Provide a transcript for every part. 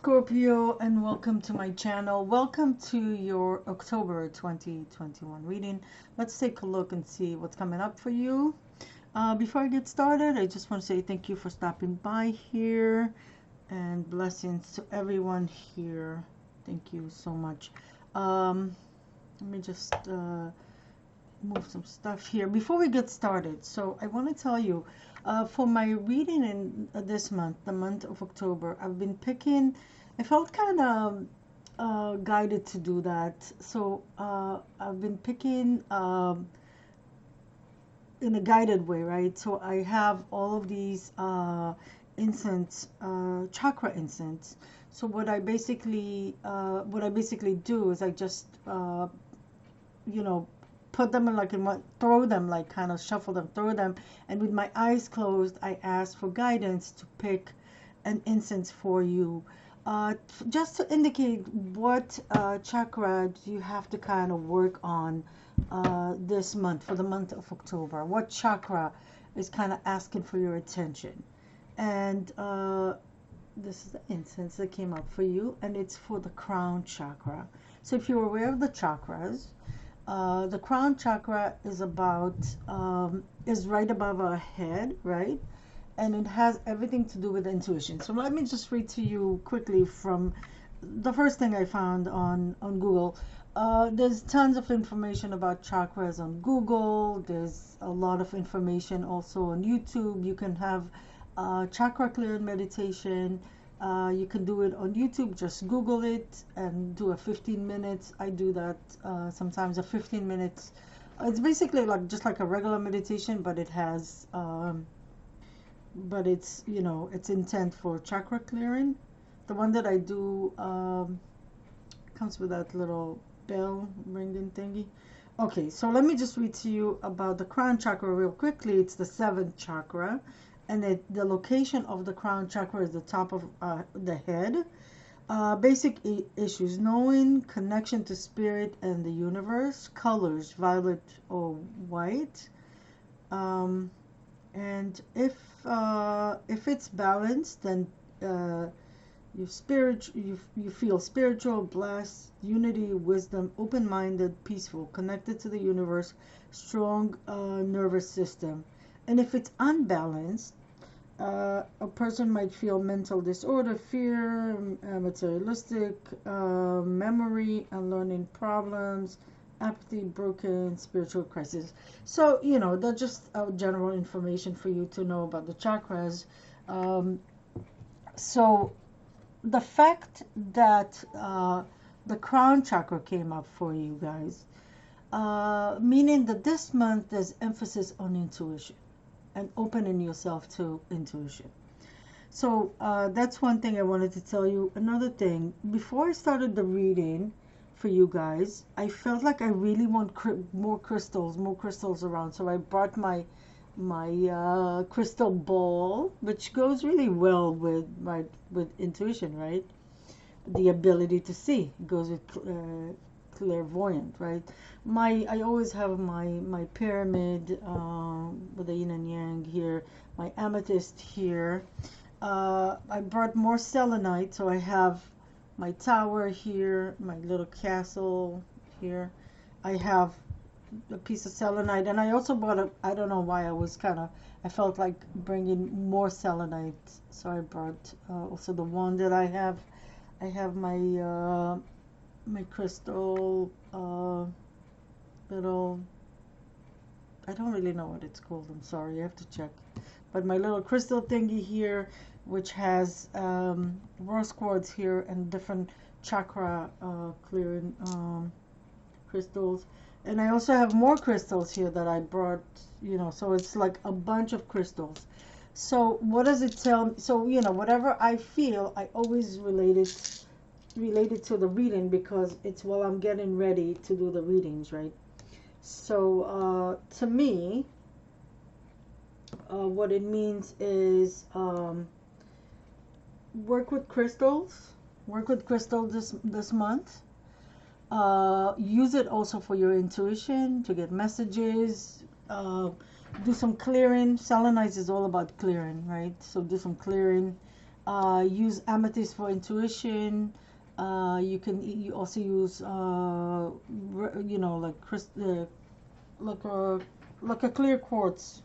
Scorpio, and welcome to my channel. Welcome to your October 2021 reading. Let's take a look and see what's coming up for you. Before I get started, I just want to say thank you for stopping by here and blessings to everyone here. Thank you so much. Let me just move some stuff here before we get started. So I want to tell you, for my reading in this month, the month of October, I've been picking, I felt kind of guided to do that. So I've been picking in a guided way, right? So I have all of these incense, chakra incense. So what I basically do is I just you know, put them in like in one, throw them, like kind of shuffle them, throw them, and with my eyes closed, I ask for guidance to pick an incense for you, just to indicate what chakra do you have to kind of work on this month, for the month of October. What chakra is kind of asking for your attention? And this is the incense that came up for you, and it's for the crown chakra. So if you're aware of the chakras, the crown chakra is about is right above our head, right? And it has everything to do with intuition. So let me just read to you quickly from the first thing I found on Google. There's tons of information about chakras on Google. There's a lot of information also on YouTube. You can have chakra clearing meditation. You can do it on YouTube. Just Google it and do a 15 minutes. I do that sometimes, a 15 minutes. It's basically like just like a regular meditation, but it has, but it's, you know, it's intent for chakra clearing. The one that I do comes with that little bell ringing thingy. Okay, so let me just read to you about the crown chakra real quickly. It's the 7th chakra. And the location of the crown chakra is the top of the head. Basic issues: knowing, connection to spirit and the universe, colors, violet or white. And if it's balanced, then you feel spiritual, blessed, unity, wisdom, open-minded, peaceful, connected to the universe, strong nervous system. And if it's unbalanced, a person might feel mental disorder, fear, materialistic, memory and learning problems, apathy, broken, spiritual crisis. So, you know, that's just general information for you to know about the chakras. So the fact that the crown chakra came up for you guys, meaning that this month there's emphasis on intuition and opening yourself to intuition. So that's one thing I wanted to tell you. Another thing, before I started the reading for you guys, I felt like I really want more crystals around. So I brought my crystal ball, which goes really well with intuition, right? The ability to see. It goes with clairvoyant, right? I always have my pyramid with the yin and yang here, my amethyst here. I brought more selenite, so I have my tower here, my little castle here. I have a piece of selenite, and I also bought I don't know why, I felt like bringing more selenite, so I brought also the one that I have my my crystal little, I don't really know what it's called, I'm sorry, I have to check, but my little crystal thingy here, which has rose quartz here and different chakra clearing crystals. And I also have more crystals here that I brought, you know, so it's like a bunch of crystals. So what does it tell me? So, you know, whatever I feel, I always relate it to the reading, because it's while I'm getting ready to do the readings, right? So to me, what it means is work with crystals this month. Use it also for your intuition, to get messages, do some clearing. Selenite is all about clearing, right? So do some clearing Use amethyst for intuition. You also use you know, like like a clear quartz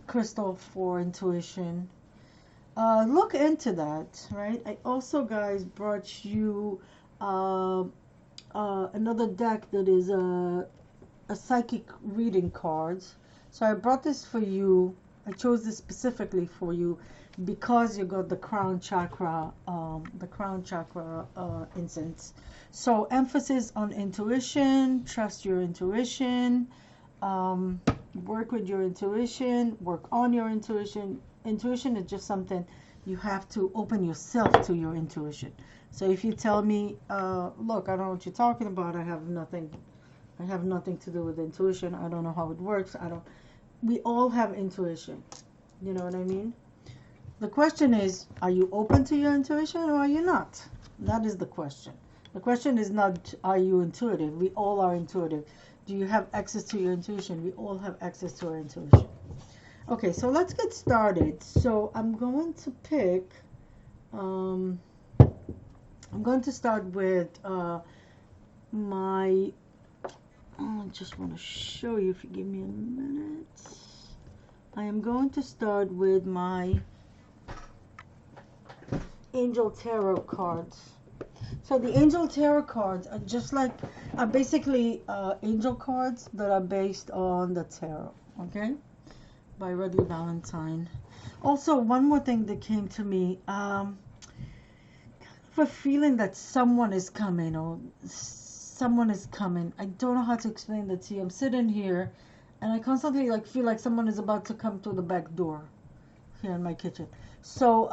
crystal for intuition. Look into that, right? I also, guys, brought you another deck that is a psychic reading cards. So I brought this for you. I chose this specifically for you because you got the crown chakra, incense. So emphasis on intuition, trust your intuition, work with your intuition, work on your intuition. Intuition is just something you have to open yourself to your intuition. So if you tell me, look, I don't know what you're talking about, I have nothing to do with intuition, I don't know how it works, we all have intuition. You know what I mean? The question is, are you open to your intuition or are you not? That is the question. The question is not, are you intuitive? We all are intuitive. Do you have access to your intuition? We all have access to our intuition. Okay, so let's get started. So I'm going to pick, I'm going to start with I just want to show you, if you give me a minute. I am going to start with my Angel Tarot cards. So the Angel Tarot cards are just like, are basically angel cards that are based on the tarot, okay? By Rudy Valentine. Also, one more thing that came to me, kind of a feeling that someone is coming, or someone is coming. I don't know how to explain that to you. I'm sitting here and I constantly like feel like someone is about to come through the back door here in my kitchen. So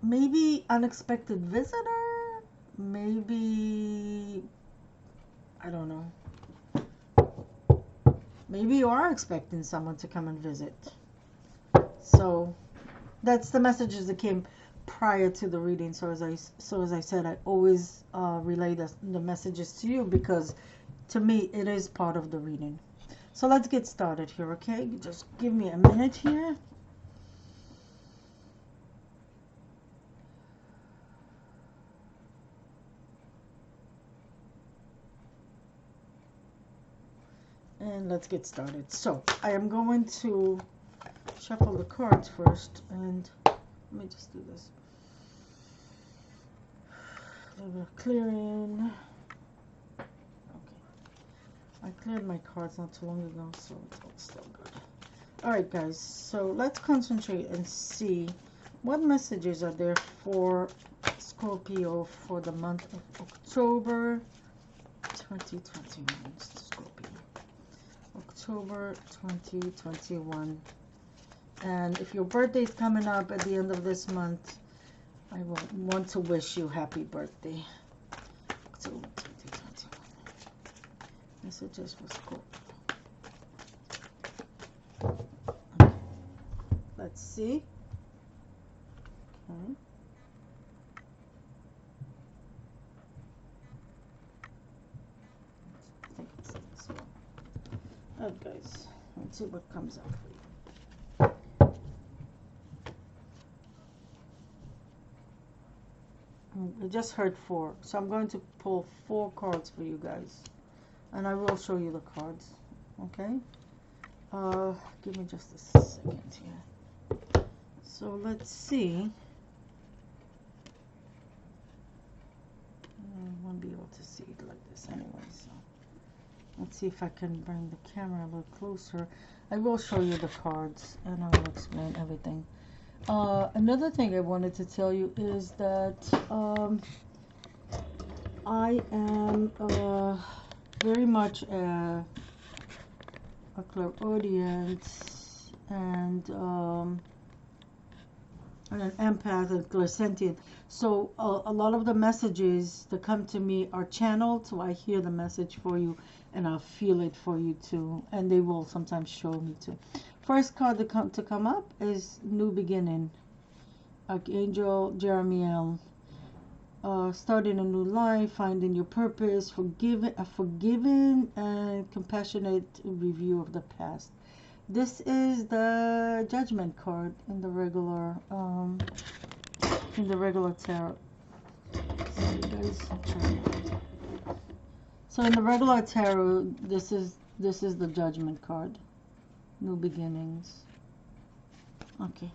maybe unexpected visitor, maybe, I don't know, maybe you are expecting someone to come and visit. So that's the messages that came prior to the reading. So as I said, I always relay the messages to you because to me it is part of the reading. So let's get started here, okay? Just give me a minute here. And let's get started. So I am going to shuffle the cards first, and let me just do this. A little bit of clearing. Okay. I cleared my cards not too long ago, so it's all still good. Alright, guys, so let's concentrate and see what messages are there for Scorpio for the month of October 2021. Scorpio. October 2021. And if your birthday is coming up at the end of this month, I will want to wish you happy birthday. October 2021. Messages for Scorpio. Okay. Let's see. Okay. I think it's this one. Alright, guys, let's see what comes up for you. I just heard 4, so I'm going to pull 4 cards for you guys, and I will show you the cards. Okay, give me just a second here. So let's see. I won't be able to see it like this anyway, so let's see if I can bring the camera a little closer. I will show you the cards and I will explain everything. Another thing I wanted to tell you is that I am very much a clairaudient and an empath and clairsentient. So a lot of the messages that come to me are channeled, so I hear the message for you and I'll feel it for you too, and they will sometimes show me too. First card to come up is New Beginning. Archangel Jeremiel. Starting a new life, finding your purpose, a forgiving and compassionate review of the past. This is the Judgment card in the regular tarot. So you guys check. So in the regular tarot, this is the Judgment card. New beginnings. Okay.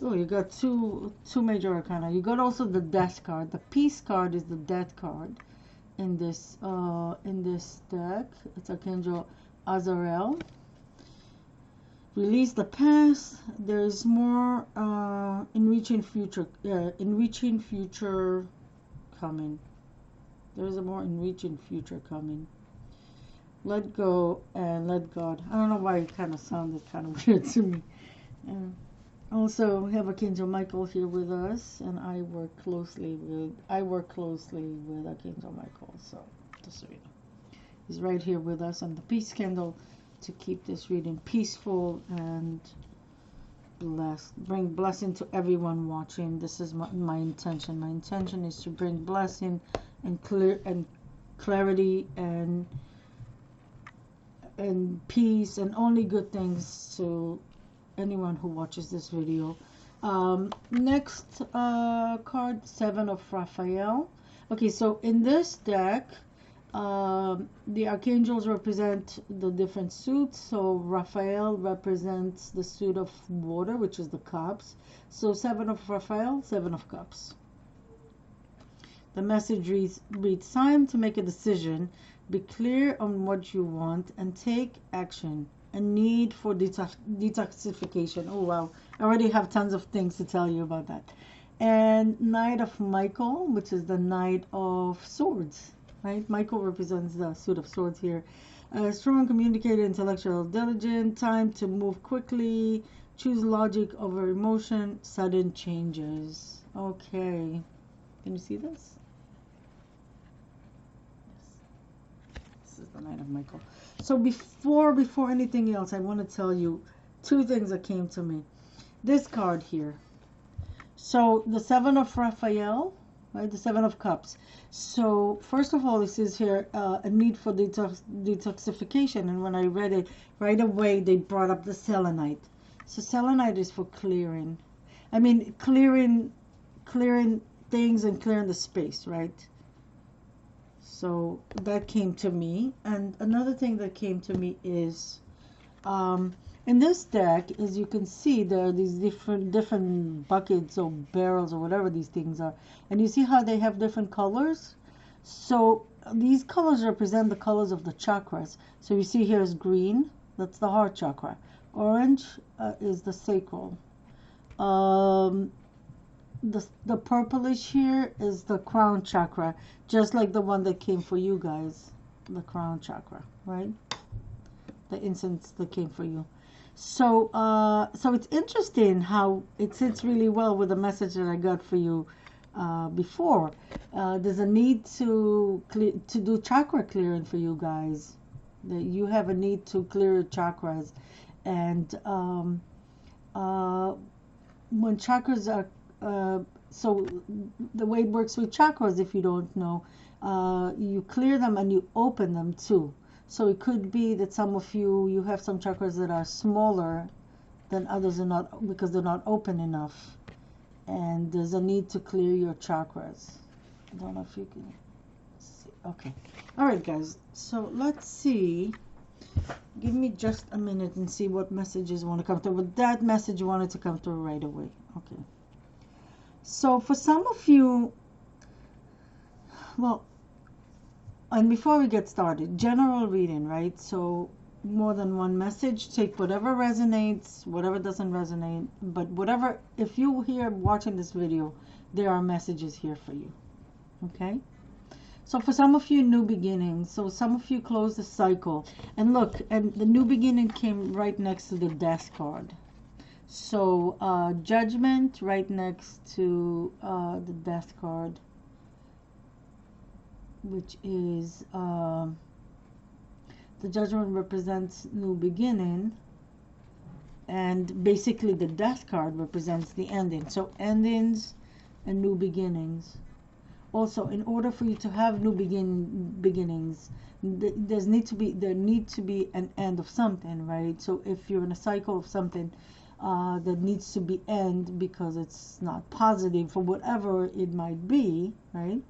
Oh, you got two major arcana. You got also the Death card. The Peace card is the Death card in this deck. It's Archangel Azrael. Release the past. There's more enriching future coming. There's a more enriching future coming. Let go and let God. I don't know why it kind of sounded kind of weird to me. Also, we have Archangel Michael here with us, and I work closely with Archangel Michael. So just so you know, he's right here with us on the peace candle to keep this reading peaceful and blessed. Bring blessing to everyone watching. This is my intention. My intention is to bring blessing and clarity and peace and only good things to anyone who watches this video. Next card, Seven of Raphael. Okay, so in this deck, the archangels represent the different suits. So Raphael represents the suit of water, which is the cups. So Seven of Raphael, Seven of Cups. The message reads, time to make a decision. Be clear on what you want and take action. A need for detoxification. Oh wow, I already have tons of things to tell you about that. And Knight of Michael, which is the Knight of Swords, right? Michael represents the suit of swords here. Strong communicator, intellectual, diligent, time to move quickly, choose logic over emotion, sudden changes. Okay, can you see this? This is the Knight of Michael. So before anything else, I want to tell you two things that came to me. This card here. So the Seven of Raphael, right? The Seven of Cups. So first of all, this is here a need for detoxification. And when I read it, right away they brought up the selenite. So selenite is for clearing. I mean, clearing things and clearing the space, right? So that came to me. And another thing that came to me is in this deck, as you can see, there are these different buckets or barrels or whatever these things are. And you see how they have different colors? So these colors represent the colors of the chakras. So you see here is green, that's the heart chakra. Orange is the sacral. The purplish here is the crown chakra, just like the one that came for you guys, the crown chakra, right? The incense that came for you. So so it's interesting how it sits really well with the message that I got for you before. There's a need to do chakra clearing for you guys. That you have a need to clear your chakras, and when chakras are so the way it works with chakras, if you don't know, you clear them and you open them too. So it could be that some of you have some chakras that are smaller than others, are not, because they're not open enough, and there's a need to clear your chakras. I don't know if you can see. Okay, all right guys, so let's see. Give me just a minute and see what messages want to come through. But that message wanted to come through right away. Okay. So for some of you, well, and before we get started, general reading, right? So more than one message, take whatever resonates, whatever doesn't resonate, but whatever, if you here watching this video, there are messages here for you, okay? So for some of you, new beginnings. So some of you close the cycle. And look, and the new beginning came right next to the Death card. So Judgment right next to the Death card, which is the Judgment represents new beginning, and basically the Death card represents the ending. So endings and new beginnings. Also, in order for you to have new beginnings, there need to be an end of something, right? So if you're in a cycle of something that needs to be end because it's not positive for whatever it might be, right?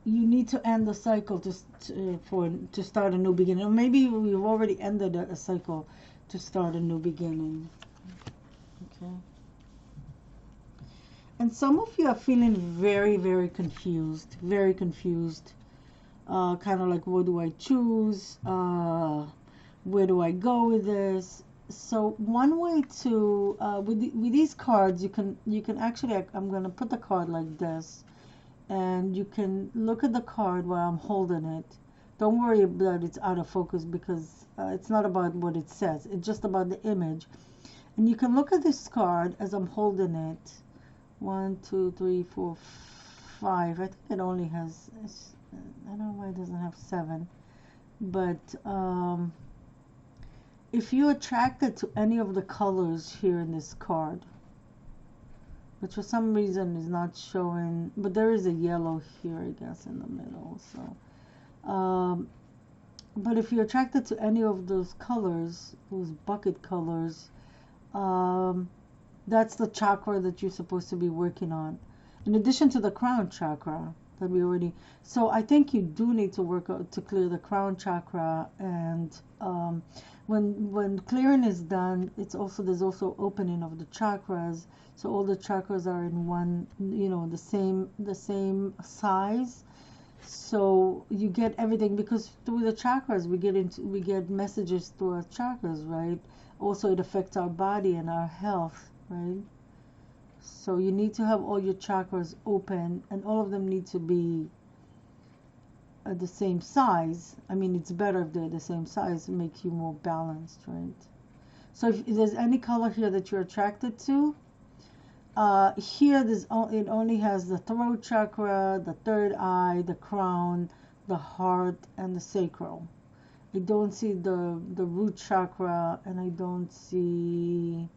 You need to end the cycle to start a new beginning. Or maybe we've already ended a cycle to start a new beginning. Okay. And some of you are feeling very, very confused. Very confused. Kind of like, what do I choose? Where do I go with this? So one way to with these cards, you can actually, I'm gonna put the card like this, and you can look at the card while I'm holding it. Don't worry that it's out of focus, because it's not about what it says. It's just about the image. And you can look at this card as I'm holding it. 1, 2, 3, 4, 5. I think it only has, I don't know why it doesn't have 7. But if you're attracted to any of the colors here in this card, which for some reason is not showing, but there is a yellow here, I guess, in the middle. So, but if you're attracted to any of those colors, those bucket colors, that's the chakra that you're supposed to be working on, in addition to the crown chakra that we already. So I think you do need to work out to clear the crown chakra, and when clearing is done, there's also opening of the chakras, so all the chakras are in one, the same size. So you get everything, because through the chakras we get messages through our chakras, right? Also, it affects our body and our health, right? So you need to have all your chakras open, and all of them need to be at the same size. I mean, it's better if they're the same size. It makes you more balanced, right? So if there's any color here that you're attracted to, here it only has the throat chakra, the third eye, the crown, the heart, and the sacral. I don't see the root chakra, and I don't see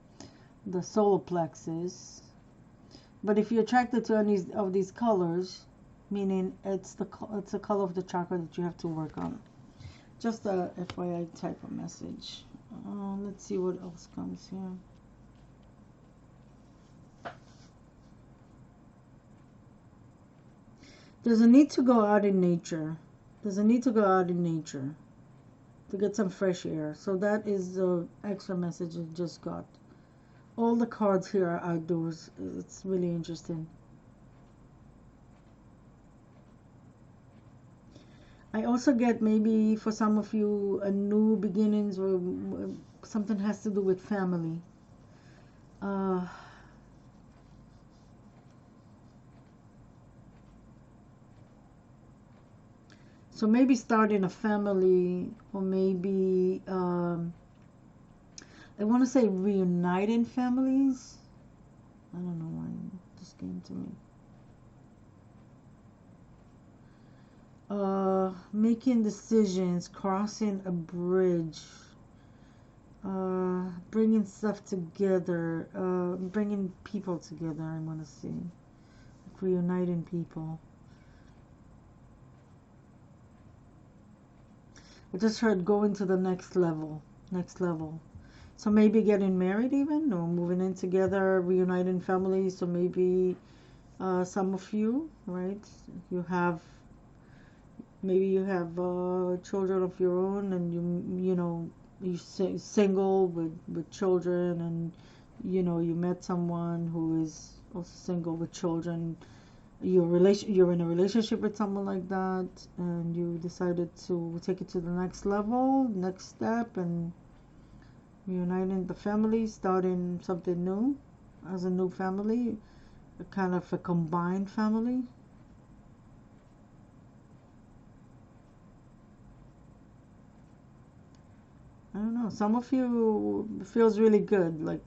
the solar plexus. But if you're attracted to any of these colors, meaning it's the color of the chakra that you have to work on. Just a FYI type of message. Let's see what else comes here. There's a need to go out in nature. There's a need to go out in nature to get some fresh air. So that is the extra message I just got. All the cards here are outdoors. It's really interesting. I also get, maybe for some of you, a new beginnings, or something has to do with family. So maybe starting a family, or maybe I want to say reuniting families. I don't know why this came to me. Making decisions, crossing a bridge, bringing stuff together, bringing people together. I want to see, like reuniting people. I just heard going to the next level. So maybe getting married even, or moving in together, reuniting families. So maybe some of you, right? Maybe you have children of your own, and you're single with children, and you met someone who is also single with children. You're in a relationship with someone like that, and you decided to take it to the next level, next step, and reuniting the family, starting something new as a new family, a kind of a combined family. I don't know, some of you, feels really good, like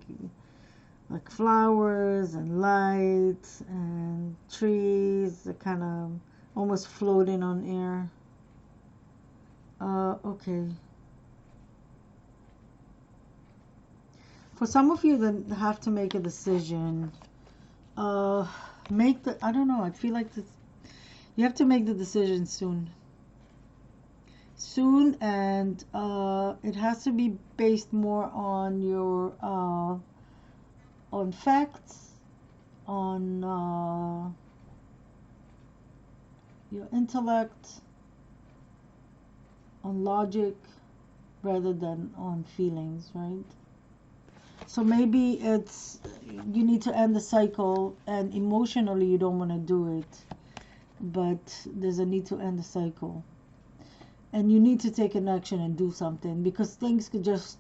flowers and lights and trees, kind of almost floating on air. Okay. For some of you that have to make a decision, Make the, I don't know, I feel like this, you have to make the decision soon. Soon, and it has to be based more on your, on facts, on your intellect, on logic, rather than on feelings, right? So maybe it's, you need to end the cycle, and emotionally you don't want to do it, but there's a need to end the cycle. And you need to take an action and do something, because things could just,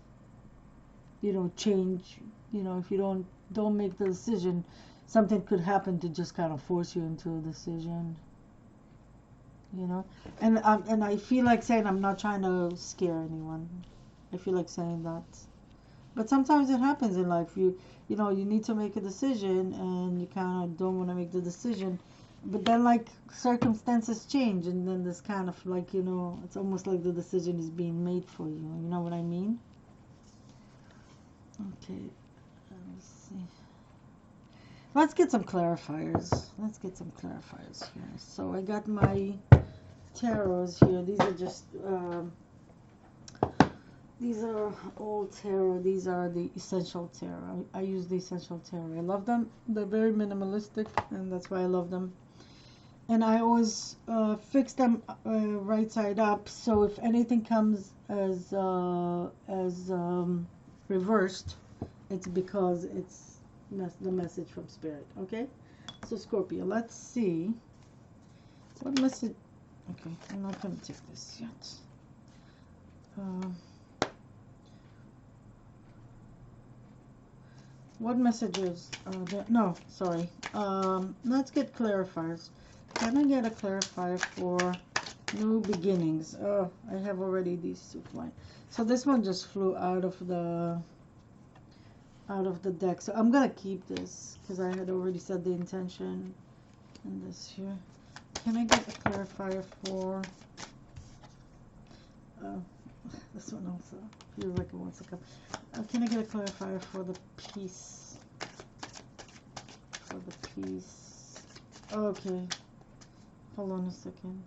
you know, change. You know, if you don't make the decision, something could happen to just kind of force you into a decision. You know, and I feel like saying, I'm not trying to scare anyone. I feel like saying that. But sometimes it happens in life. You know, you need to make a decision, and you kind of don't want to make the decision. But then, like, circumstances change, and then this kind of, like, you know, it's almost like the decision is being made for you. You know what I mean? Okay, let me see. Let's get some clarifiers. Let's get some clarifiers here. So I got my tarots here. These are just... these are old tarot. These are the essential tarot. I use the essential tarot. I love them. They're very minimalistic, and that's why I love them. And I always fix them right side up. So if anything comes as reversed, it's because it's the message from Spirit. Okay. So Scorpio, let's see what message. Okay, I'm not gonna take this yet. What messages? No, sorry. Let's get clarifiers. Can I get a clarifier for new beginnings? Oh, I have already these two flying. So this one just flew out of the deck. So I'm gonna keep this because I had already said the intention in this here. Can I get a clarifier for? This one also feels like it wants to come. Can I get a clarifier for the peace? For the peace. Okay. Hold on a second.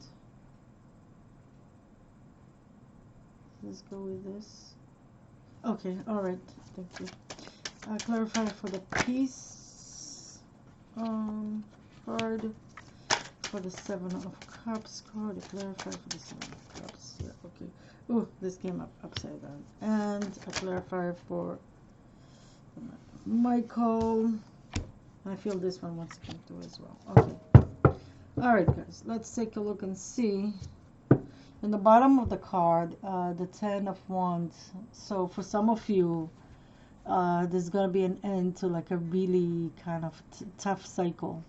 Let's go with this. Okay, alright. Thank you. Clarifier for the peace. Card. For the Seven of Cups card. A clarifier for the Seven of Cups. Yeah, okay. Oh, this came up upside down. And a clarifier for Michael. I feel this one wants to come through as well. Okay. Alright, guys. Let's take a look and see. In the bottom of the card, the Ten of Wands. So for some of you, there's going to be an end to like a really kind of tough cycle.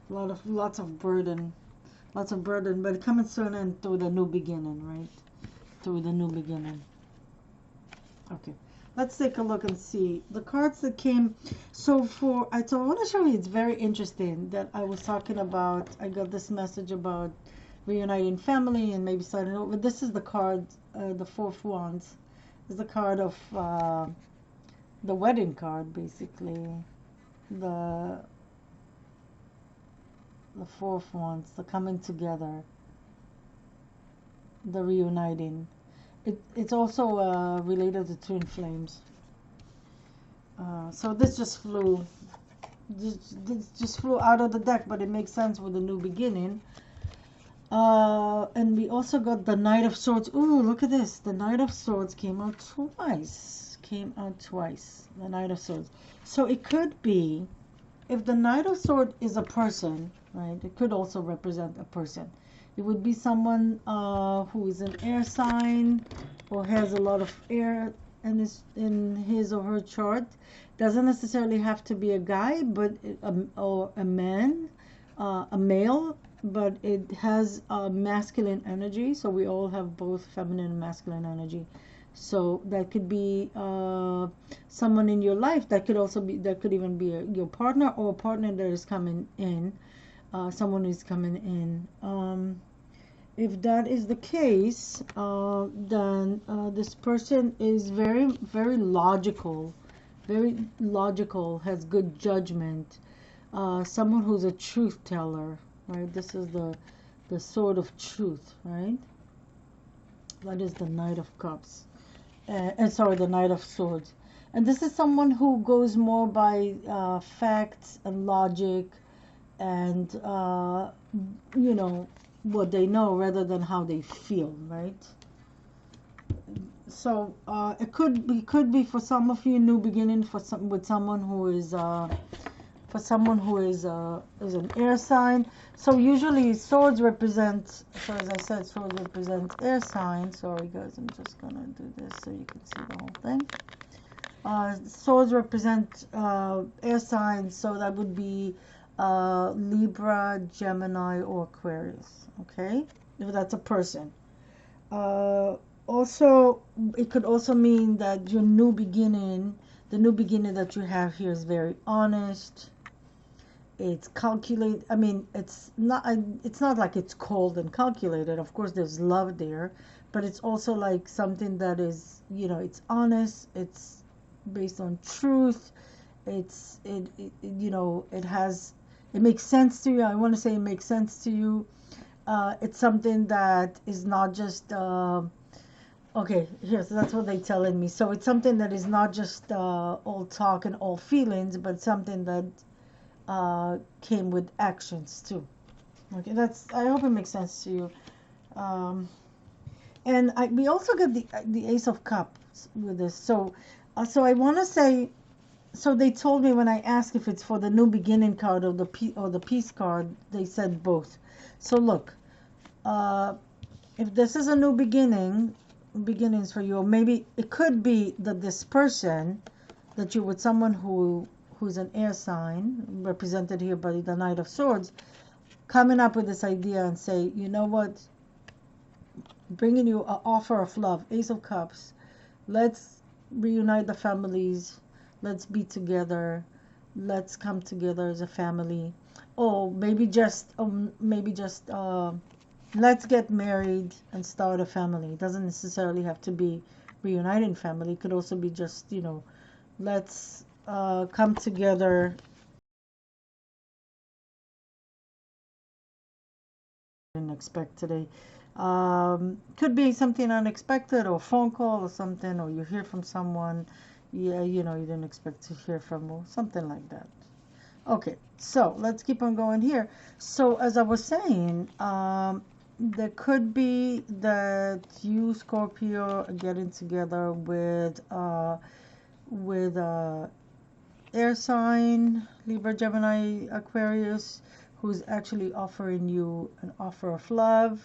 Lots of burden. Lots of burden, but it comes to an end through the new beginning, right? Through the new beginning. Okay, let's take a look and see the cards that came. So I want to show you, it's very interesting that I was talking about. I got this message about reuniting family and maybe starting over. This is the card, the Four of Wands, is the card of the wedding card, basically. The Four of Wands, the coming together, the reuniting. It's also related to twin flames. So this just flew out of the deck, but it makes sense with the new beginning. And we also got the Knight of Swords. Ooh, look at this. The Knight of Swords came out twice. The Knight of Swords. So it could be, if the Knight of Swords is a person, right? It could also represent a person. It would be someone who is an air sign or has a lot of air in his or her chart. Doesn't necessarily have to be a guy, but or a man, a male, but it has masculine energy. So we all have both feminine and masculine energy. So that could be someone in your life. That could even be your partner, or a partner that is coming in. Someone is coming in. If that is the case, then this person is very, very logical, has good judgment. someone who's a truth teller, right? This is the sword of truth, right? That is the Knight of Cups. And sorry, the Knight of Swords. And this is someone who goes more by facts and logic and, you know, what they know rather than how they feel, right? So it could be for some of you new beginning for some with someone who is for someone who is an air sign. So usually swords represent, so as I said, swords represent air signs. Sorry guys, I'm just gonna do this so you can see the whole thing. Swords represent air signs, so that would be Libra, Gemini, or Aquarius. Okay, if that's a person. Also, it could also mean that your new beginning, the new beginning that you have here is very honest. It's calculated. I mean, it's not like it's cold and calculated. Of course, there's love there, but it's also like something that is, you know, it's honest. It's based on truth. You know, it makes sense to you. I want to say it makes sense to you. It's something that is not just okay, yes, that's what they're telling me. So it's something that is not just all talk and all feelings, but something that came with actions too. Okay, I hope it makes sense to you. Um, and we also get the Ace of Cups with this. So I want to say, so they told me when I asked if it's for the new beginning card or the peace card, they said both. So look, if this is a new beginnings for you, or maybe it could be that this person that you're with someone who's an air sign, represented here by the Knight of Swords, coming up with this idea and say, you know what, bringing you an offer of love, Ace of Cups, let's reunite the families, let's be together, let's come together as a family, or maybe just let's get married and start a family. It doesn't necessarily have to be reuniting family. It could also be just, you know, let's come together. Didn't expect today. Could be something unexpected, or phone call or something, or you hear from someone, yeah, you know, you didn't expect to hear from, or something like that. Okay, so let's keep on going here. So as I was saying, there could be that you, Scorpio, are getting together with air sign, Libra, Gemini, Aquarius, who's actually offering you an offer of love,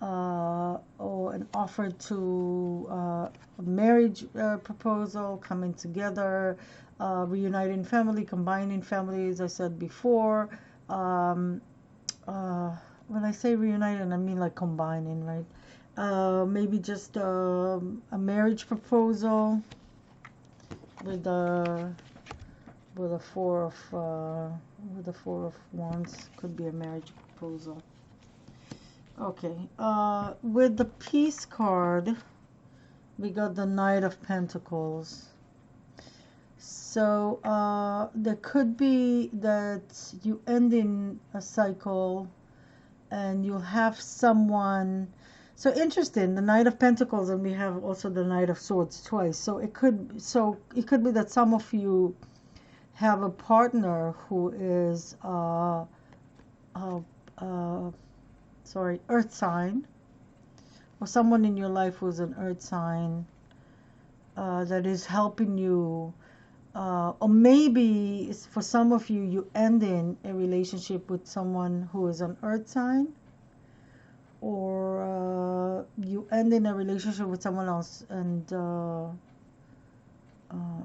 or an offer to a marriage proposal, coming together, reuniting family, combining family, as I said before. Um, when I say reuniting, I mean like combining, right? Maybe just a marriage proposal with the with a four of wands. Could be a marriage proposal. Okay, with the peace card, we got the Knight of Pentacles. So there could be that you end in a cycle and you'll have someone. So interesting, the Knight of Pentacles, and we have also the Knight of Swords twice. So it could be that some of you have a partner who is earth sign, or someone in your life who's an earth sign, that is helping you, or maybe for some of you, you end in a relationship with someone who is an earth sign, or you end in a relationship with someone else and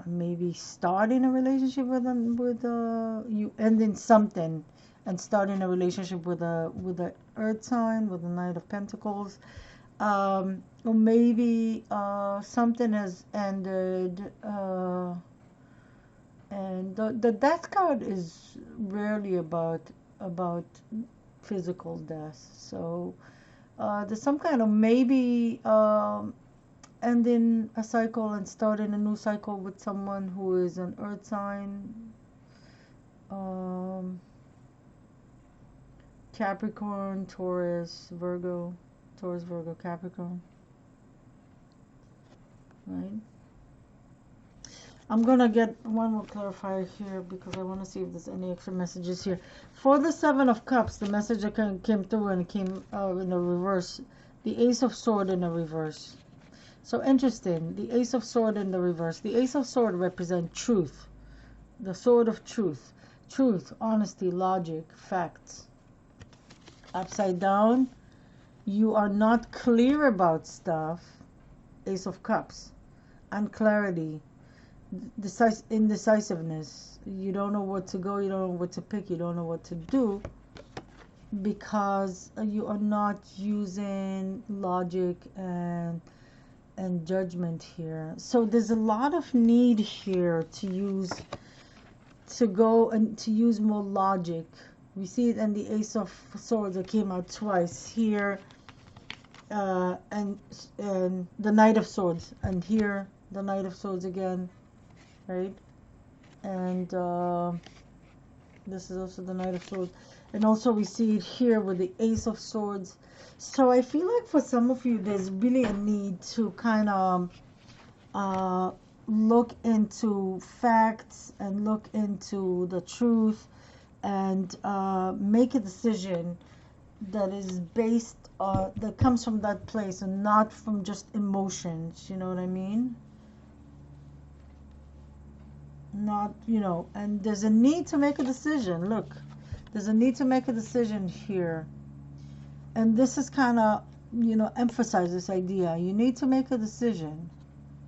maybe starting a relationship with them, you end in something and starting a relationship with a earth sign, with the Knight of Pentacles. Or maybe something has ended, and the death card is rarely about physical death. So there's some kind of maybe ending a cycle and starting a new cycle with someone who is an earth sign. Capricorn, Taurus, Virgo, Taurus, Virgo, Capricorn, right? I'm gonna get one more clarifier here because I want to see if there's any extra messages here. For the Seven of Cups, the message that came through and came in the reverse, the Ace of Sword in the reverse. So interesting, the Ace of Sword in the reverse. The Ace of Sword represents truth, the sword of truth. Truth, honesty, logic, facts. Upside down, you are not clear about stuff. Ace of Cups, unclarity, indecisiveness. You don't know what to go, you don't know what to pick, you don't know what to do because you are not using logic and judgment here. So there's a lot of need here to use more logic. We see it in the Ace of Swords that came out twice here, and the Knight of Swords, and here the Knight of Swords again, right? And this is also the Knight of Swords, and also we see it here with the Ace of Swords. So I feel like for some of you there's really a need to kind of look into facts and look into the truth and make a decision that is based that comes from that place and not from just emotions. You know what I mean? Not, you know, and there's a need to make a decision. Look, there's a need to make a decision here, and this is kind of, you know, emphasize this idea. You need to make a decision.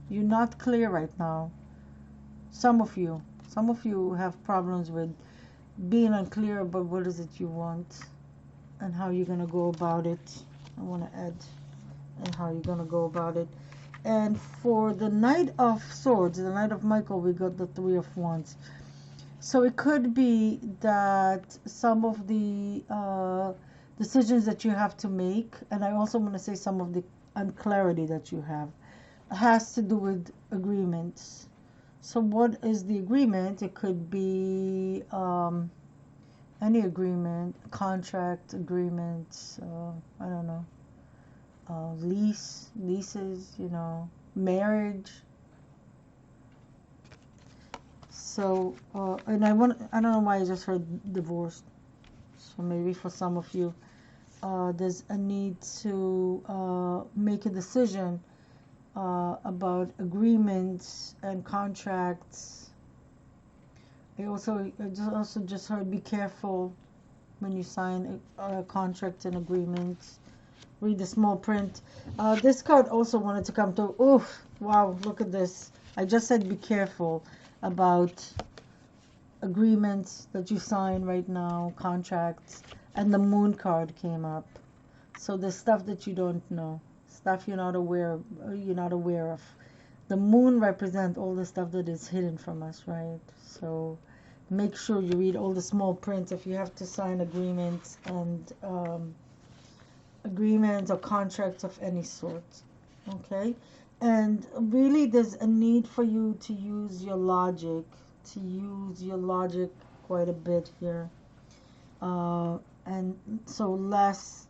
You're not clear right now. Some of you have problems with being unclear about what is it you want and how you're going to go about it. I want to add, and how you're going to go about it. And for the Knight of Swords, the Knight of Michael, we got the Three of Wands. So it could be that some of the decisions that you have to make, and I also want to say some of the unclarity that you have, has to do with agreements. So what is the agreement? It could be any agreement, contract agreements, I don't know, leases, you know, marriage. So and I don't know why I just heard divorce. So maybe for some of you there's a need to make a decision about agreements and contracts. I also just heard be careful when you sign contracts and agreements. Read the small print. This card also wanted to come to. Oof! Wow! Look at this. I just said be careful about agreements that you sign right now, contracts, and the Moon card came up. So the stuff that you don't know, stuff you're not aware of. The Moon represents all the stuff that is hidden from us, right? So make sure you read all the small print if you have to sign agreements and agreements or contracts of any sort. Okay? And really there's a need for you to use your logic, quite a bit here. And so less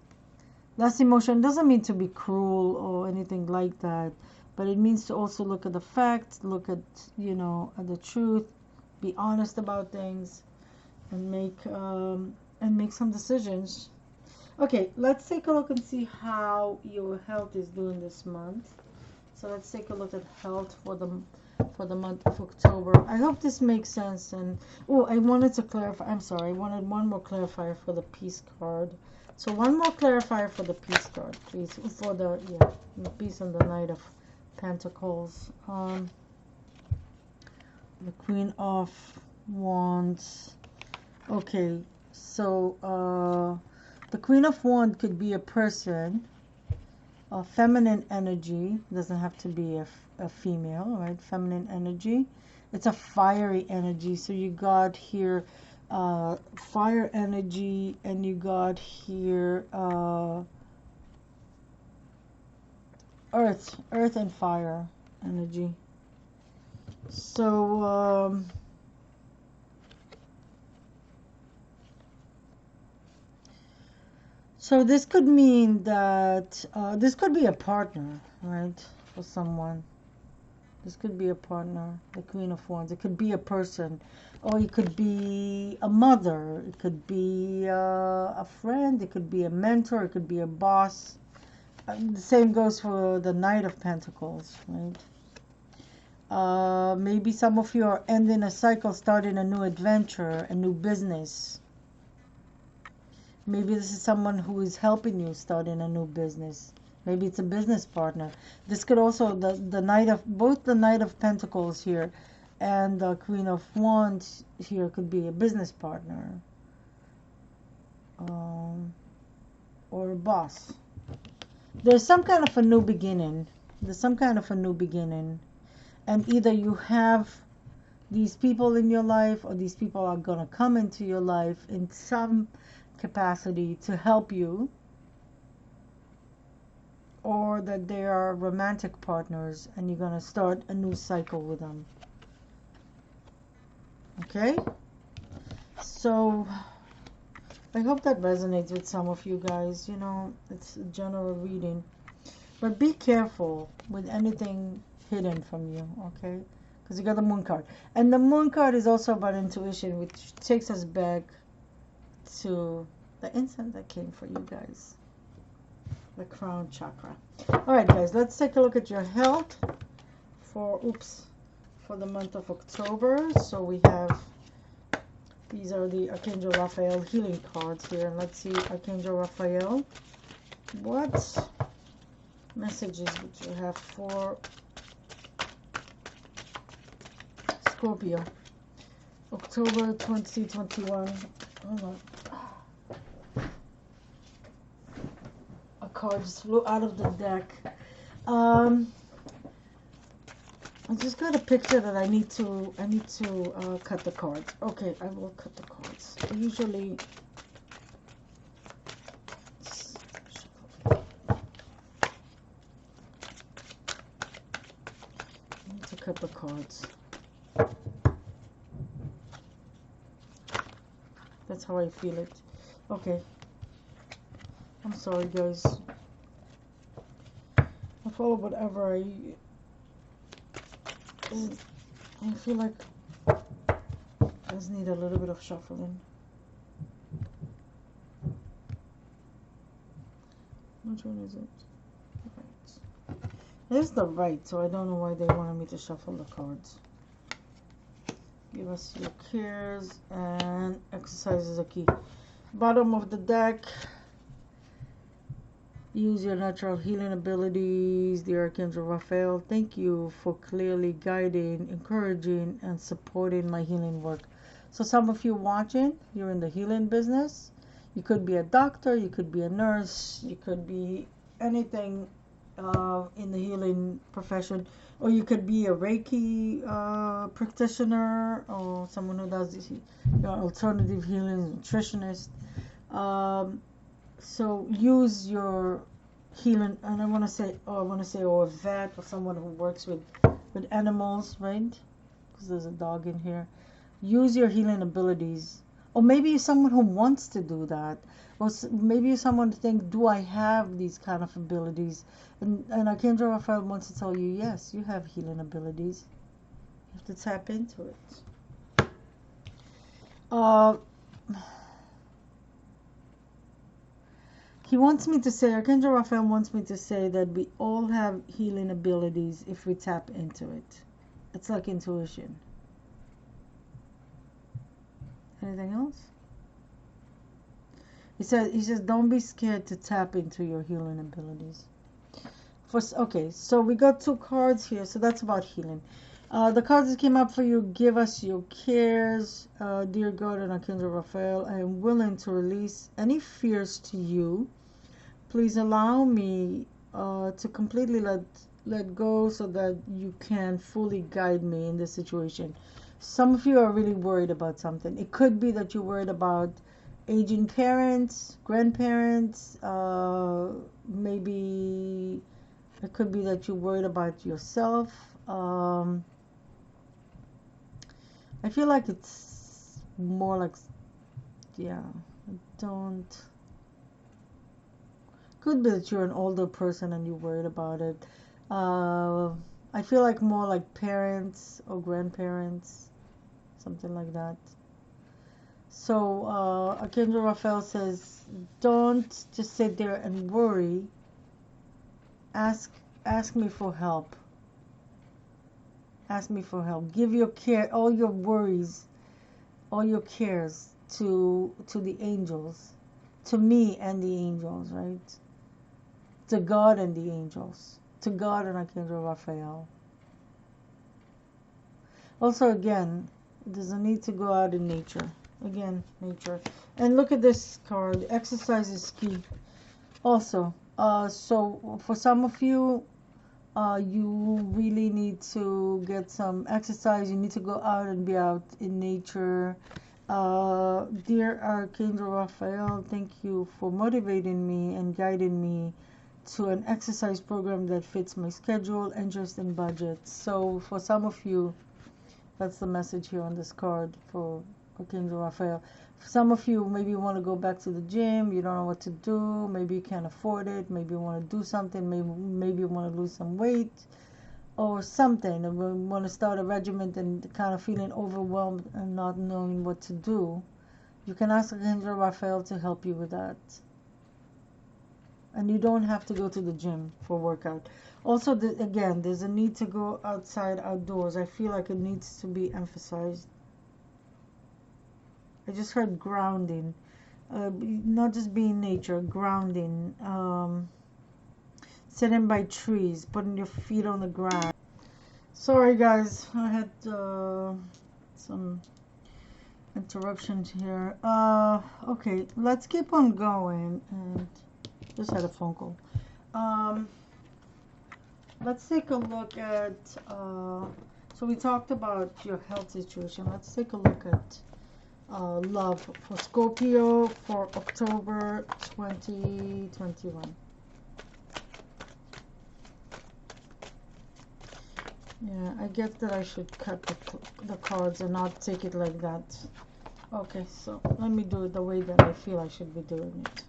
emotion. Doesn't mean to be cruel or anything like that, but it means to also look at the facts, look at, you know, at the truth, be honest about things, and make some decisions. Okay, let's take a look and see how your health is doing this month. So let's take a look at health for the month of October. I hope this makes sense. And oh, I wanted to clarify. I'm sorry. I wanted one more clarifier for the Peace card. So one more clarifier for the Peace card, please. For the Peace and the Knight of Pentacles. The Queen of Wands. Okay, so the Queen of Wands could be a person, a feminine energy. Doesn't have to be a female, right? Feminine energy. It's a fiery energy. So you got here fire energy, and you got here earth and fire energy. So So this could mean that this could be a partner, right? For someone. This could be a partner, the Queen of Wands. It could be a person, or it could be a mother. It could be a friend. It could be a mentor. It could be a boss. The same goes for the Knight of Pentacles, right? Maybe some of you are ending a cycle, starting a new adventure, a new business. Maybe this is someone who is helping you starting a new business. Maybe it's a business partner. This could also, the Knight of, both the Knight of Pentacles here and the Queen of Wands here could be a business partner. Or a boss. There's some kind of a new beginning. There's some kind of a new beginning. And either you have these people in your life, or these people are going to come into your life in some capacity to help you, or that they are romantic partners and you're going to start a new cycle with them. Okay? So I hope that resonates with some of you guys. You know, it's a general reading, but be careful with anything hidden from you, okay? Because you got the Moon card, and the Moon card is also about intuition, which takes us back to the incense that came for you guys, the crown chakra. All right, guys, let's take a look at your health for for the month of October. So we have, these are the Archangel Raphael healing cards here. And let's see, Archangel Raphael, what messages would you have for Scorpio, October 2021? Hold on. A card just flew out of the deck. I just got a picture that I need to cut the cards. Okay, I will cut the cards. I usually need to cut the cards. That's how I feel it. Okay. I'm sorry, guys. I follow whatever I feel like I just need a little bit of shuffling. Which one is it? Right. It's the right, so I don't know why they wanted me to shuffle the cards. Give us your cares, and exercise is a key. Bottom of the deck. Use your natural healing abilities, the Archangel Raphael. Thank you for clearly guiding, encouraging, and supporting my healing work. So some of you watching, you're in the healing business. You could be a doctor, you could be a nurse, you could be anything in the healing profession, or you could be a Reiki practitioner, or someone who does alternative healing, nutritionist. So use your healing, and I want to say, or a vet, or someone who works with animals, right? Because there's a dog in here. Use your healing abilities, or maybe you're someone who wants to do that, or maybe you're someone to think, do I have these kind of abilities? And Archangel Raphael wants to tell you, yes, you have healing abilities. You have to tap into it. He wants me to say, Archangel Raphael wants me to say that we all have healing abilities if we tap into it. It's like intuition. Anything else? He says, don't be scared to tap into your healing abilities. Okay, so we got 2 cards here, so that's about healing. The cards that came up for you, give us your cares. Dear God and Archangel Raphael, I am willing to release any fears to you. Please allow me to completely let go so that you can fully guide me in this situation. Some of you are really worried about something. It could be that you're worried about aging parents, grandparents. Maybe it could be that you're worried about yourself. I feel like it's more like, yeah, I don't... could be that you're an older person and you're worried about it. I feel like more like parents or grandparents, something like that. So Archangel Raphael says, don't just sit there and worry. Ask me for help. Ask me for help. Give your care, all your worries, all your cares to the angels, to me and the angels, right? To God and the angels, to God and Archangel Raphael. Also, again, there's a need to go out in nature. Again, nature. And look at this card. Exercise is key. Also, so for some of you, you really need to get some exercise. You need to go out and be out in nature. Dear Archangel Raphael, thank you for motivating me and guiding me to an exercise program that fits my schedule, interest, and budget. So for some of you, that's the message here on this card for Archangel Raphael. For some of you, maybe you want to go back to the gym, you don't know what to do, maybe you can't afford it, maybe you want to do something, maybe you want to lose some weight or something, and you want to start a regimen and kind of feeling overwhelmed and not knowing what to do. You can ask Archangel Raphael to help you with that. And you don't have to go to the gym for workout. Also, again, there's a need to go outside, outdoors. I feel like it needs to be emphasized. I just heard grounding. Not just being nature, grounding. Sitting by trees, putting your feet on the ground. Sorry, guys. I had some interruptions here. Okay, let's keep on going. And just had a phone call. Let's take a look at, so we talked about your health situation. Let's take a look at love for Scorpio for October 2021. Yeah, I get that I should cut the cards and not take it like that. Okay, so let me do it the way that I feel I should be doing it.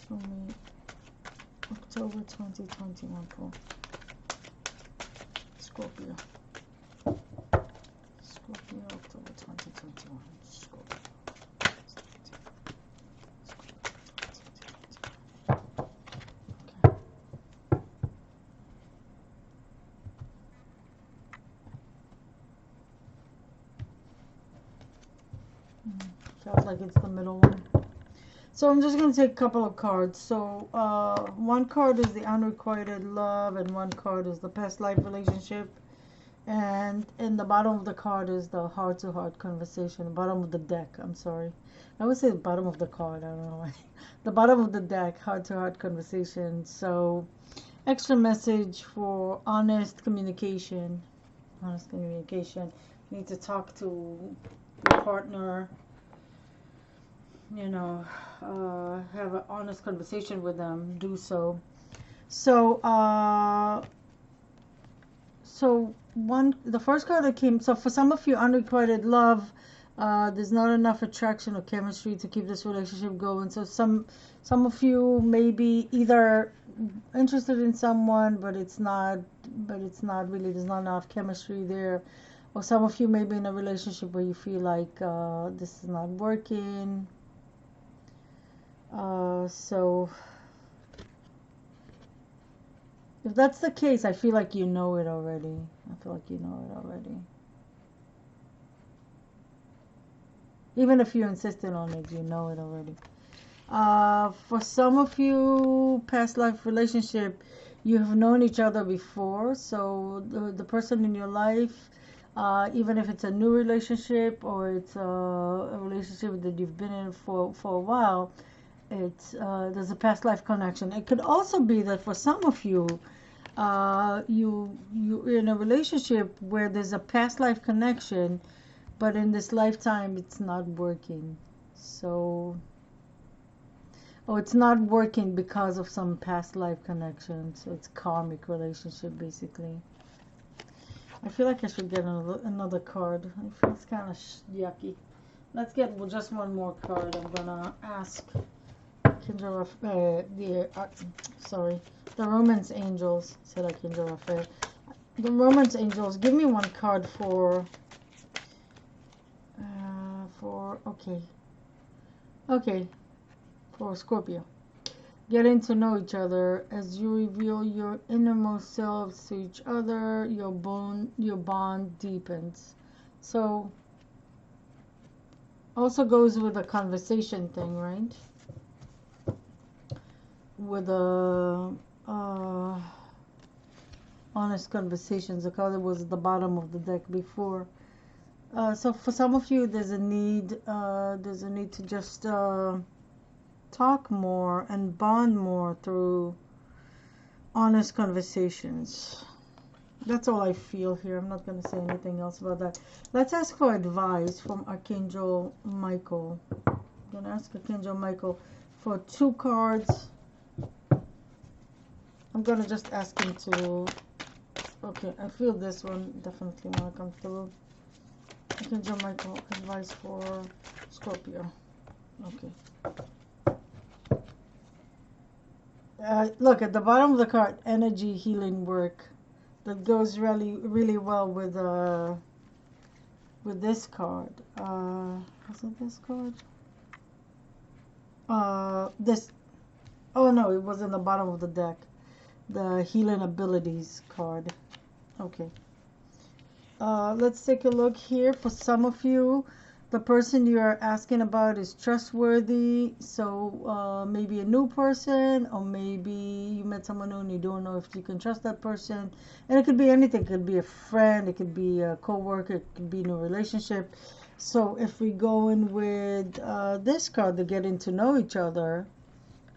Show me October 2021 for Scorpio. Scorpio, October 2021. Scorpio. Feels like it's the middle one. So I'm just going to take a couple of cards. So one card is the Unrequited Love, and one card is the Past Life Relationship. And in the bottom of the card is the heart-to-heart conversation. The bottom of the deck, I'm sorry. I would say the bottom of the card, I don't know why. The bottom of the deck, heart-to-heart conversation. So extra message for honest communication. Honest communication. You need to talk to your partner. You know, have an honest conversation with them. Do so. So, the first card that came. So for some of you, unrequited love. There's not enough attraction or chemistry to keep this relationship going. So some of you may be either interested in someone, but it's not really. There's not enough chemistry there. Or some of you may be in a relationship where you feel like this is not working. So if that's the case, I feel like you know it already. Even if you're insisting on it, you know it already. For some of you, past life relationship, you have known each other before. So the person in your life, even if it's a new relationship or it's a relationship that you've been in for a while, it's there's a past life connection. It could also be that for some of you, you're in a relationship where there's a past life connection, but in this lifetime it's not working. So, it's not working because of some past life connection. So it's karmic relationship basically. I feel like I should get another card. It feels kind of yucky. Let's get just one more card. I'm gonna ask Archangel sorry, the Romance Angels. Said Archangel Raphael. The Romance Angels. Give me one card for okay, for Scorpio. Getting to know each other as you reveal your innermost selves to each other. Your bond deepens. So also goes with the conversation thing, right? With the honest conversations. The card was at the bottom of the deck before. So for some of you, there's a need to just talk more and bond more through honest conversations. That's all I feel here. I'm not going to say anything else about that. Let's ask for advice from Archangel Michael. I'm going to ask Archangel Michael for 2 cards. I'm going to just ask him to... Okay, I feel this one definitely want to come through. Archangel Michael, advice for Scorpio. Okay. Look, at the bottom of the card, energy healing work. That goes really well with this card. Was it this card? This. Oh no, it was in the bottom of the deck. The healing abilities card. Okay. Let's take a look here. For some of you, the person you are asking about is trustworthy. So maybe a new person, or maybe you met someone new and you don't know if you can trust that person. And it could be anything. It could be a friend, it could be a co-worker, it could be a new relationship. So if we go in with this card, the getting to know each other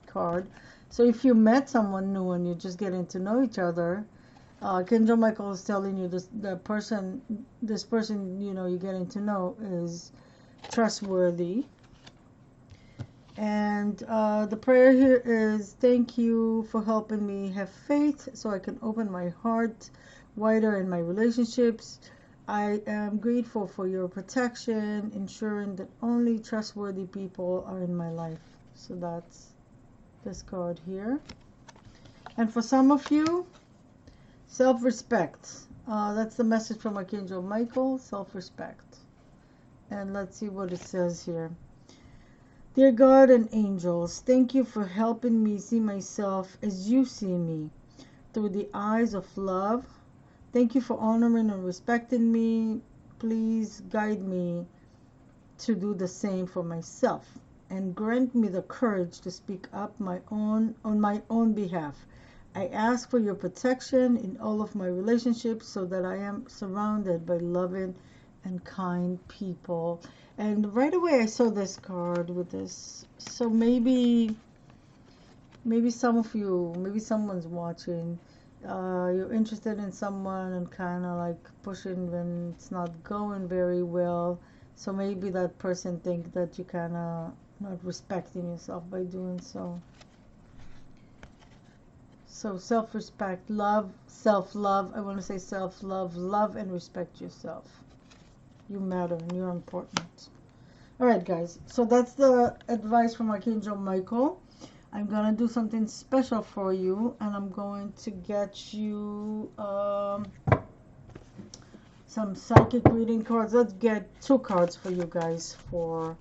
card. So if you met someone new and you're just getting to know each other, Archangel Michael is telling you this person you know you're getting to know is trustworthy. And the prayer here is, thank you for helping me have faith so I can open my heart wider in my relationships. I am grateful for your protection, ensuring that only trustworthy people are in my life. So that's this card here. And for some of you, self-respect. That's the message from Archangel Michael, self-respect. And let's see what it says here. Dear God and angels, thank you for helping me see myself as you see me, through the eyes of love. Thank you for honoring and respecting me. Please guide me to do the same for myself, and grant me the courage to speak up on my own behalf. I ask for your protection in all of my relationships so that I am surrounded by loving and kind people. And right away I saw this card with this. So maybe some of you, maybe someone's watching. You're interested in someone and kind of like pushing when it's not going very well. So maybe that person think that you kind of not respecting yourself by doing so. So self-respect, love, self-love. I want to say self-love, love and respect yourself. You matter and you're important. All right, guys. So that's the advice from Archangel Michael. I'm going to do something special for you, and I'm going to get you some psychic reading cards. Let's get 2 cards for you guys for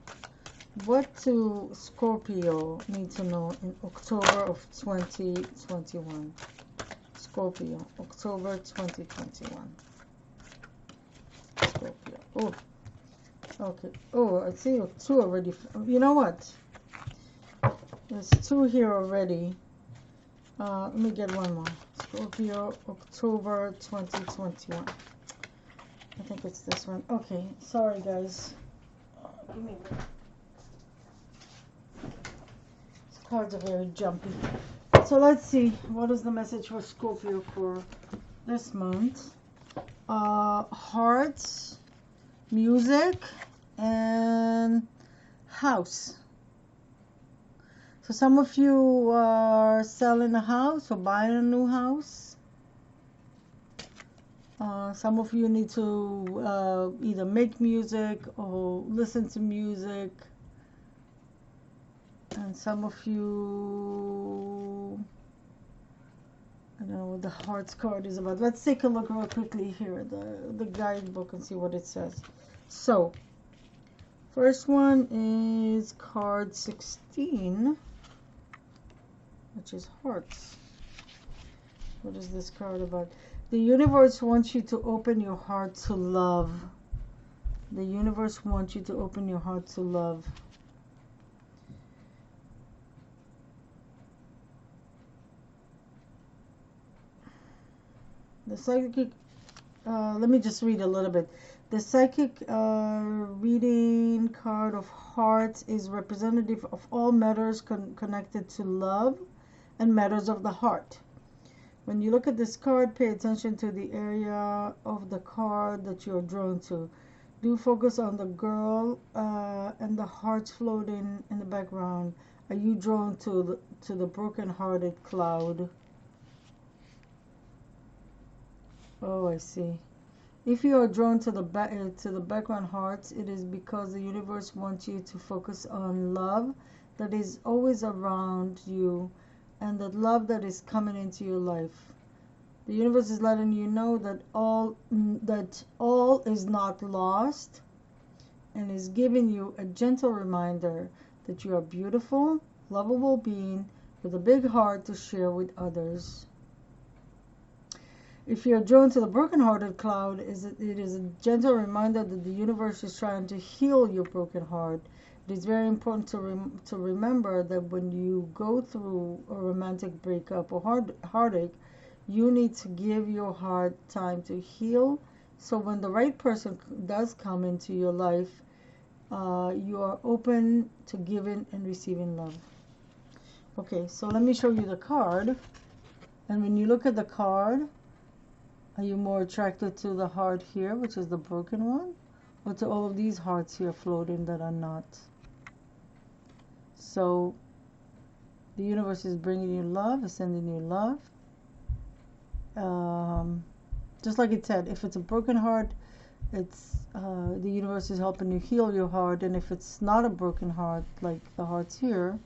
what do Scorpio need to know in October of 2021. Scorpio, October 2021. Scorpio. Oh, okay. Oh, I see 2 already. You know what? There's 2 here already. Let me get one more. Scorpio, October 2021. I think it's this one. Okay, sorry guys. Give me a minute. These cards are very jumpy. So let's see. What is the message for Scorpio for this month? Hearts, music, and house. So some of you are selling a house or buying a new house. Some of you need to either make music or listen to music. And some of you, I don't know what the Hearts card is about. Let's take a look real quickly here, the guidebook, and see what it says. So, first one is card 16, which is Hearts. What is this card about? The universe wants you to open your heart to love. The universe wants you to open your heart to love. The psychic, let me just read a little bit. The psychic reading card of Hearts is representative of all matters connected to love and matters of the heart. When you look at this card, pay attention to the area of the card that you're drawn to. Do focus on the girl and the hearts floating in the background. Are you drawn to the broken-hearted cloud? Oh, I see. If you are drawn to the background hearts, it is because the universe wants you to focus on love that is always around you, and that love that is coming into your life. The universe is letting you know that all is not lost, and is giving you a gentle reminder that you are a beautiful, lovable being with a big heart to share with others. If you're drawn to the broken-hearted cloud, it is a gentle reminder that the universe is trying to heal your broken heart. It is very important to remember that when you go through a romantic breakup or heartache, you need to give your heart time to heal. So when the right person does come into your life, you are open to giving and receiving love. Okay, so let me show you the card. And when you look at the card, are you more attracted to the heart here, which is the broken one, or to all of these hearts here floating that are not? So the universe is bringing you love, is sending you love. Just like it said, if it's a broken heart, it's the universe is helping you heal your heart. And if it's not a broken heart, like the hearts here,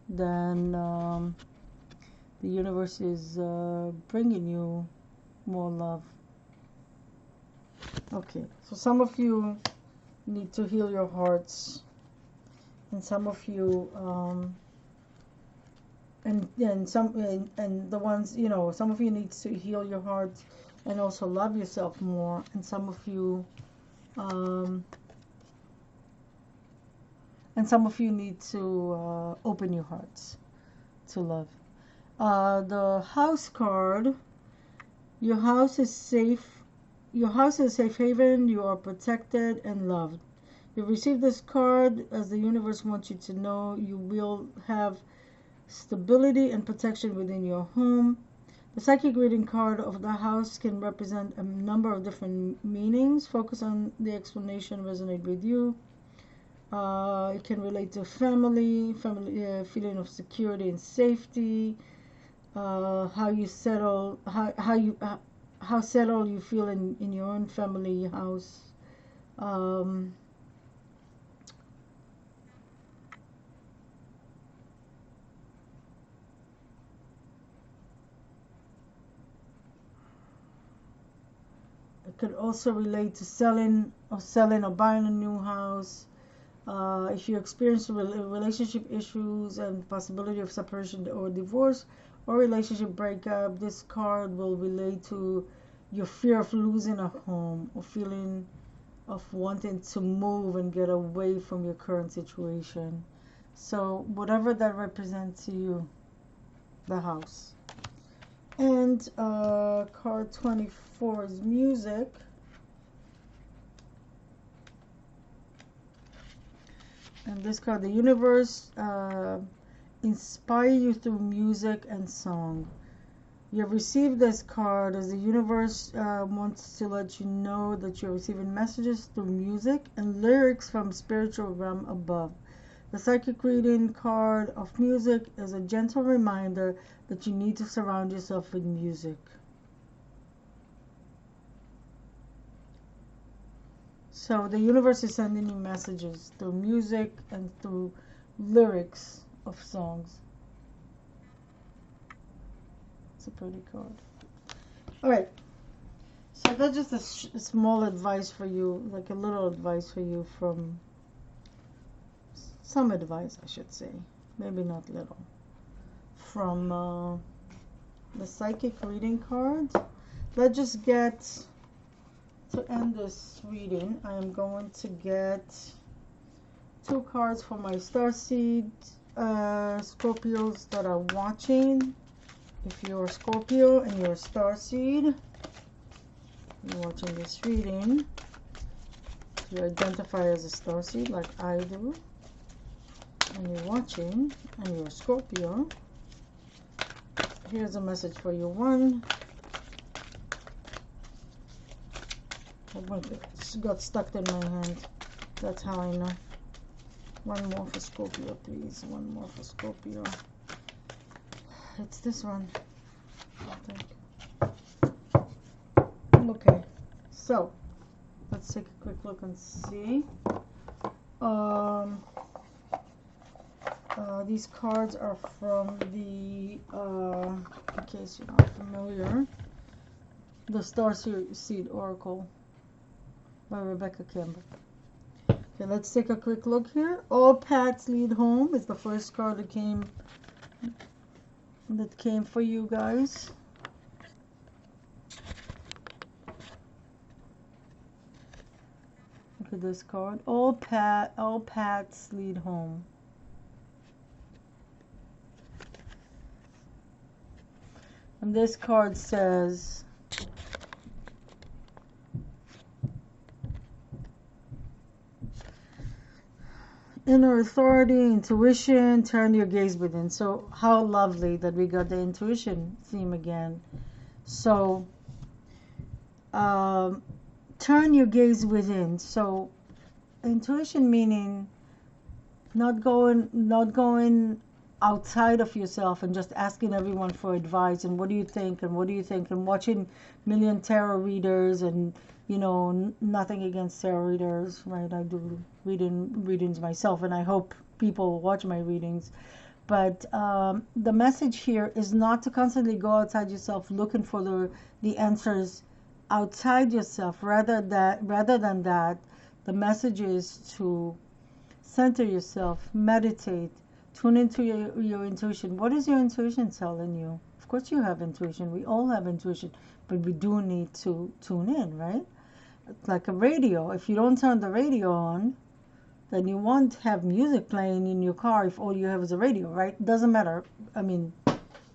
then the universe is bringing you more love. Okay, so some of you need to heal your hearts, and some of you and the ones, you know, some of you need to heal your hearts and also love yourself more, and some of you need to open your hearts to love. The house card. Your house is safe. Your house is a safe haven. You are protected and loved. You receive this card as the universe wants you to know you will have stability and protection within your home. The psychic reading card of the house can represent a number of different meanings. Focus on the explanation resonate with you. It can relate to family, feeling of security and safety. How you settle, how settled you feel in your own family house. It could also relate to selling or buying a new house. If you experience relationship issues and possibility of separation or divorce or relationship breakup, this card will relate to your fear of losing a home or feeling of wanting to move and get away from your current situation. So whatever that represents to you, the house. And card 24 is music. And this card, the universe inspire you through music and song. You have received this card as the universe wants to let you know that you're receiving messages through music and lyrics from spiritual realm above. The psychic reading card of music is a gentle reminder that you need to surround yourself with music. So the universe is sending you messages through music and through lyrics of songs. It's a pretty card. All right. So that's just a small advice for you, like a little advice for you from some advice, I should say. Maybe not little. From the psychic reading cards. Let's just get to end this reading. I am going to get 2 cards for my starseed Scorpios that are watching. If you're a Scorpio and you're a starseed, you're watching this reading, you identify as a starseed like I do, and you're watching and you're a Scorpio, here's a message for you. One, it got stuck in my hand. That's how I know. One more for Scorpio, please. One more for Scorpio. It's this one, I think. Okay, so let's take a quick look and see. These cards are from the, in case you're not familiar, the Starseed Oracle by Rebecca Campbell. Okay, let's take a quick look here. All paths lead home is the first card that came for you guys. Look at this card. All paths lead home. And this card says, inner authority, intuition, turn your gaze within. So how lovely that we got the intuition theme again. So turn your gaze within. So intuition meaning not going outside of yourself and just asking everyone for advice and what do you think and what do you think, and watching million tarot readers, and you know, nothing against tarot readers, right? I do readings myself, and I hope people watch my readings. But the message here is not to constantly go outside yourself looking for the answers outside yourself. Rather than that, the message is to center yourself, meditate, tune into your intuition. What is your intuition telling you? Of course you have intuition. We all have intuition, but we do need to tune in, right? It's like a radio. If you don't turn the radio on, then you won't have music playing in your car if all you have is a radio, right? It doesn't matter. I mean,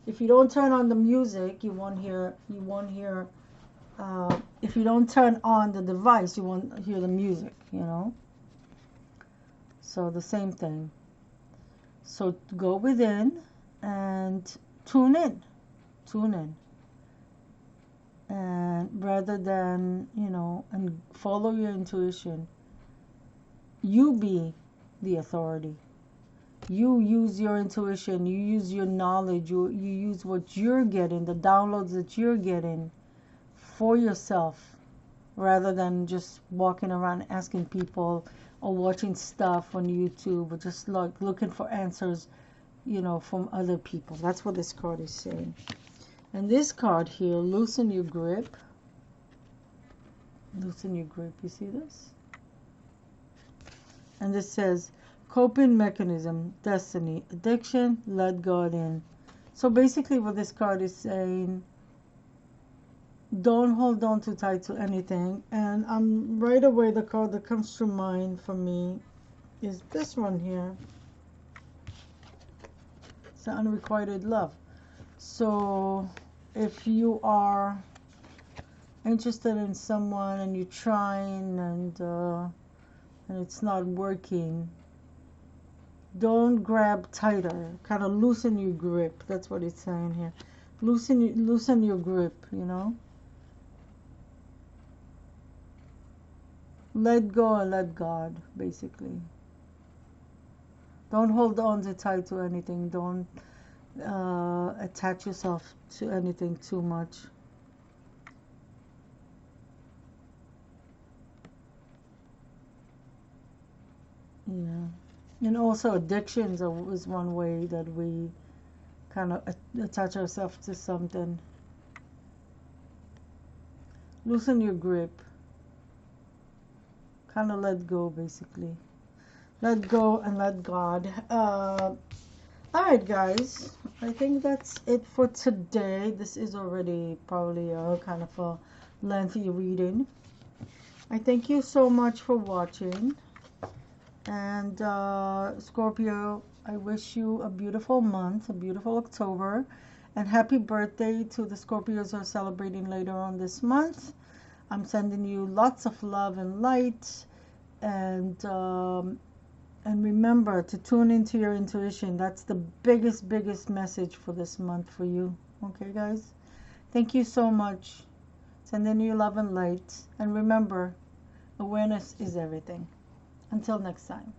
if you don't turn on the music, you won't hear. If you don't turn on the device, you won't hear the music, you know? So the same thing. So go within and tune in. And rather than, you know, and follow your intuition, you be the authority. You use your intuition, you use your knowledge, you use what you're getting, the downloads that you're getting for yourself, rather than just walking around asking people or watching stuff on YouTube or just like looking for answers, you know, from other people. That's what this card is saying. And this card here, loosen your grip. Loosen your grip. You see this? And this says, coping mechanism, destiny, addiction, let God in. So basically what this card is saying, don't hold on too tight to anything. And right away, the card that comes to mind for me is this one here. It's the Unrequited Love. So if you are interested in someone and you're trying and it's not working, don't grab tighter. Kind of loosen your grip. That's what it's saying here. Loosen your grip, you know. Let go and let God, basically. Don't hold on too tight to anything. Don't attach yourself to anything too much. Yeah. And also addictions is one way that we kind of attach ourselves to something. Loosen your grip. Kind of let go, basically. Let go and let God. Alright, guys. I think that's it for today. This is already probably a kind of a lengthy reading. I thank you so much for watching. And Scorpio, I wish you a beautiful month, a beautiful October. And happy birthday to the Scorpios who are celebrating later on this month. I'm sending you lots of love and light. And remember to tune into your intuition. That's the biggest message for this month for you. Okay, guys? Thank you so much. Sending you love and light. And remember, awareness is everything. Until next time.